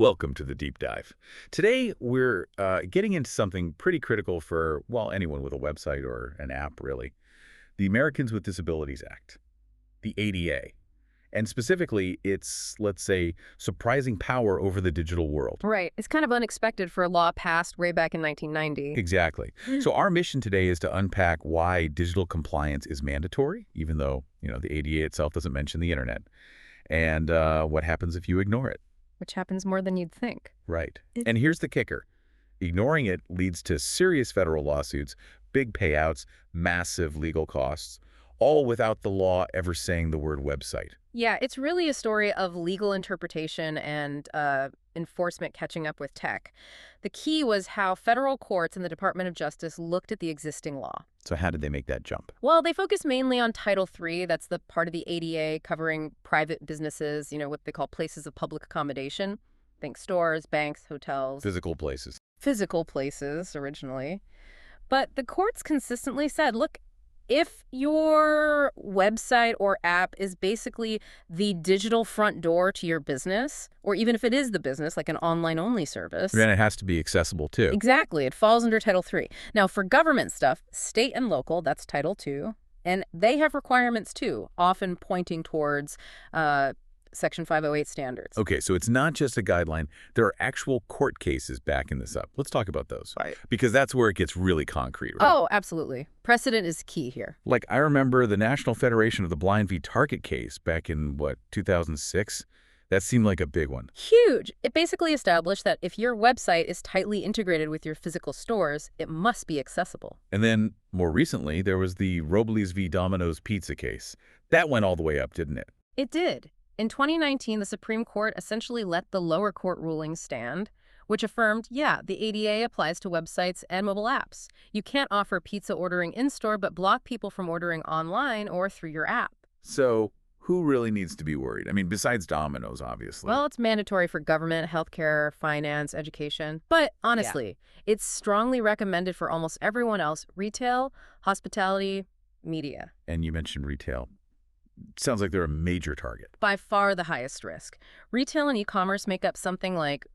Welcome to the deep dive. Today, we're getting into something pretty critical for, well, anyone with a website or an app, really. The Americans with Disabilities Act, the ADA. And specifically, its, let's say, surprising power over the digital world. Right. It's kind of unexpected for a law passed way back in 1990. Exactly. So our mission today is to unpack why digital compliance is mandatory, even though, the ADA itself doesn't mention the internet, and what happens if you ignore it. Which happens more than you'd think. Right. And here's the kicker. Ignoring it leads to serious federal lawsuits, big payouts, massive legal costs, all without the law ever saying the word website. Yeah, it's really a story of legal interpretation and enforcement catching up with tech. The key was how federal courts and the Department of Justice looked at the existing law. So how did they make that jump? Well, they focused mainly on Title III. That's the part of the ADA covering private businesses, what they call places of public accommodation. Think stores, banks, hotels. Physical places. Physical places originally. But the courts consistently said, look, if your website or app is basically the digital front door to your business, or even if it is the business, like an online-only service. And it has to be accessible, too. Exactly. It falls under Title III. Now, for government stuff, state and local, that's Title II. And they have requirements, too, often pointing towards Section 508 standards. Okay, so it's not just a guideline. There are actual court cases backing this up. Let's talk about those. Right. Because that's where it gets really concrete, right? Oh, absolutely. Precedent is key here. Like, I remember the National Federation of the Blind v. Target case back in, 2006? That seemed like a big one. Huge. It basically established that if your website is tightly integrated with your physical stores, it must be accessible. And then, more recently, there was the Robles v. Domino's Pizza case. That went all the way up, didn't it? It did. In 2019, the Supreme Court essentially let the lower court ruling stand, which affirmed, yeah, the ADA applies to websites and mobile apps. You can't offer pizza ordering in-store, but block people from ordering online or through your app. So, who really needs to be worried? I mean, besides Domino's, obviously. Well, it's mandatory for government, healthcare, finance, education. But honestly, it's strongly recommended for almost everyone else: retail, hospitality, media. And you mentioned retail. Sounds like they're a major target. By far the highest risk. Retail and e-commerce make up something like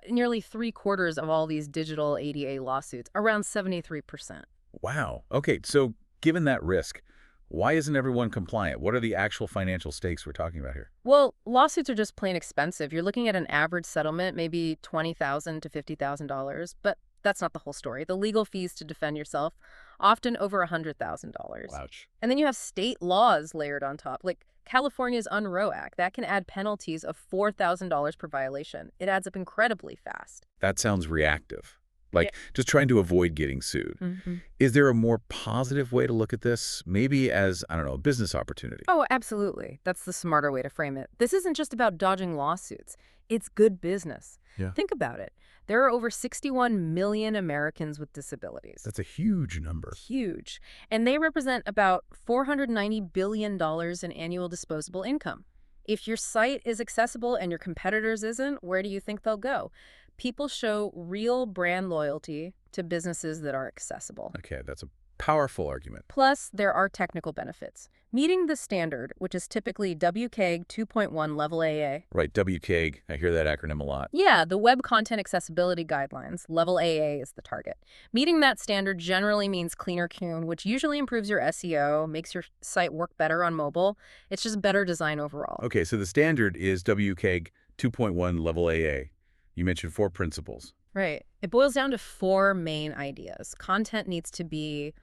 nearly 3/4 of all these digital ADA lawsuits, around 73%. Wow. Okay, so given that risk, why isn't everyone compliant? What are the actual financial stakes we're talking about here? Well, lawsuits are just plain expensive. You're looking at an average settlement, maybe $20,000 to $50,000, but that's not the whole story. The legal fees to defend yourself, often over $100,000. Ouch. And then you have state laws layered on top, like California's Unrow Act. That can add penalties of $4,000 per violation. It adds up incredibly fast. That sounds reactive. Like, just trying to avoid getting sued. Mm-hmm. Is there a more positive way to look at this? Maybe as, I don't know, a business opportunity? Oh, absolutely. That's the smarter way to frame it. This isn't just about dodging lawsuits. It's good business. Yeah. Think about it. There are over 61 million Americans with disabilities. That's a huge number. Huge. And they represent about $490 billion in annual disposable income. If your site is accessible and your competitors isn't, where do you think they'll go? People show real brand loyalty to businesses that are accessible. Okay, that's a powerful argument. Plus, there are technical benefits. Meeting the standard, which is typically WCAG 2.1 Level AA. Right, WCAG. I hear that acronym a lot. Yeah, the Web Content Accessibility Guidelines, Level AA is the target. Meeting that standard generally means cleaner CUNE, which usually improves your SEO, makes your site work better on mobile. It's just better design overall. Okay, so the standard is WCAG 2.1 Level AA. You mentioned 4 principles. Right. It boils down to 4 main ideas. Content needs to be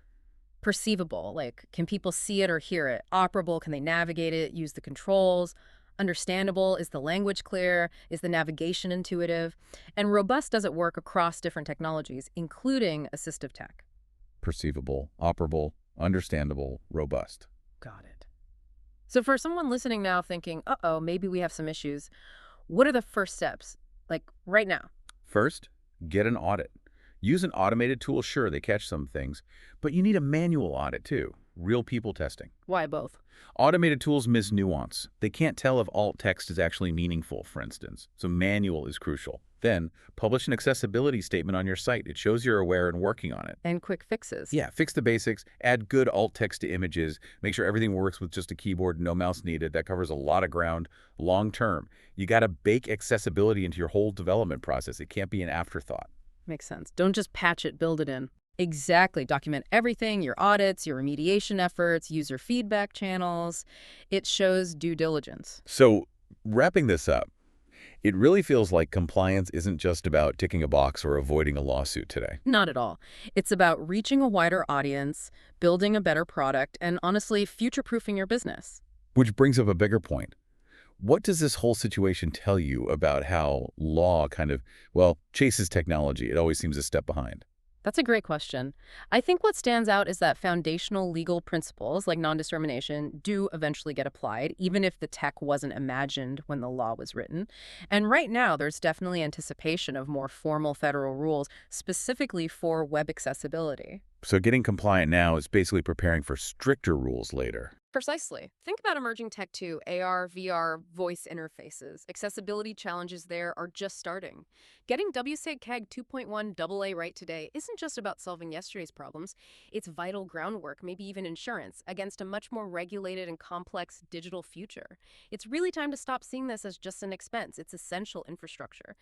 perceivable, like can people see it or hear it? Operable, can they navigate it, use the controls? Understandable, is the language clear? Is the navigation intuitive? And robust, does it work across different technologies, including assistive tech? Perceivable, operable, understandable, robust. Got it. So for someone listening now thinking, uh-oh, maybe we have some issues, what are the first steps? Like right now? First, get an audit. Use an automated tool. Sure, they catch some things, but you need a manual audit too. real people testing. Why both? Automated tools miss nuance. They can't tell if alt text is actually meaningful, for instance. So manual is crucial. Then, publish an accessibility statement on your site. It shows you're aware and working on it. And quick fixes. Yeah, fix the basics, add good alt text to images, make sure everything works with just a keyboard, no mouse needed. That covers a lot of ground long term. You got to bake accessibility into your whole development process. It can't be an afterthought. Makes sense. Don't just patch it, build it in. Exactly. Document everything, your audits, your remediation efforts, user feedback channels. It shows due diligence. So, wrapping this up, it really feels like compliance isn't just about ticking a box or avoiding a lawsuit today. Not at all. It's about reaching a wider audience, building a better product, and honestly, future-proofing your business. Which brings up a bigger point. What does this whole situation tell you about how law kind of, well, chases technology? It always seems a step behind. That's a great question. I think what stands out is that foundational legal principles like non-discrimination do eventually get applied, even if the tech wasn't imagined when the law was written. And right now, there's definitely anticipation of more formal federal rules specifically for web accessibility. So getting compliant now is basically preparing for stricter rules later. Precisely. Think about emerging tech too, AR, VR, voice interfaces. Accessibility challenges there are just starting. Getting WCAG 2.1 AA right today isn't just about solving yesterday's problems. It's vital groundwork, maybe even insurance, against a much more regulated and complex digital future. It's really time to stop seeing this as just an expense. It's essential infrastructure.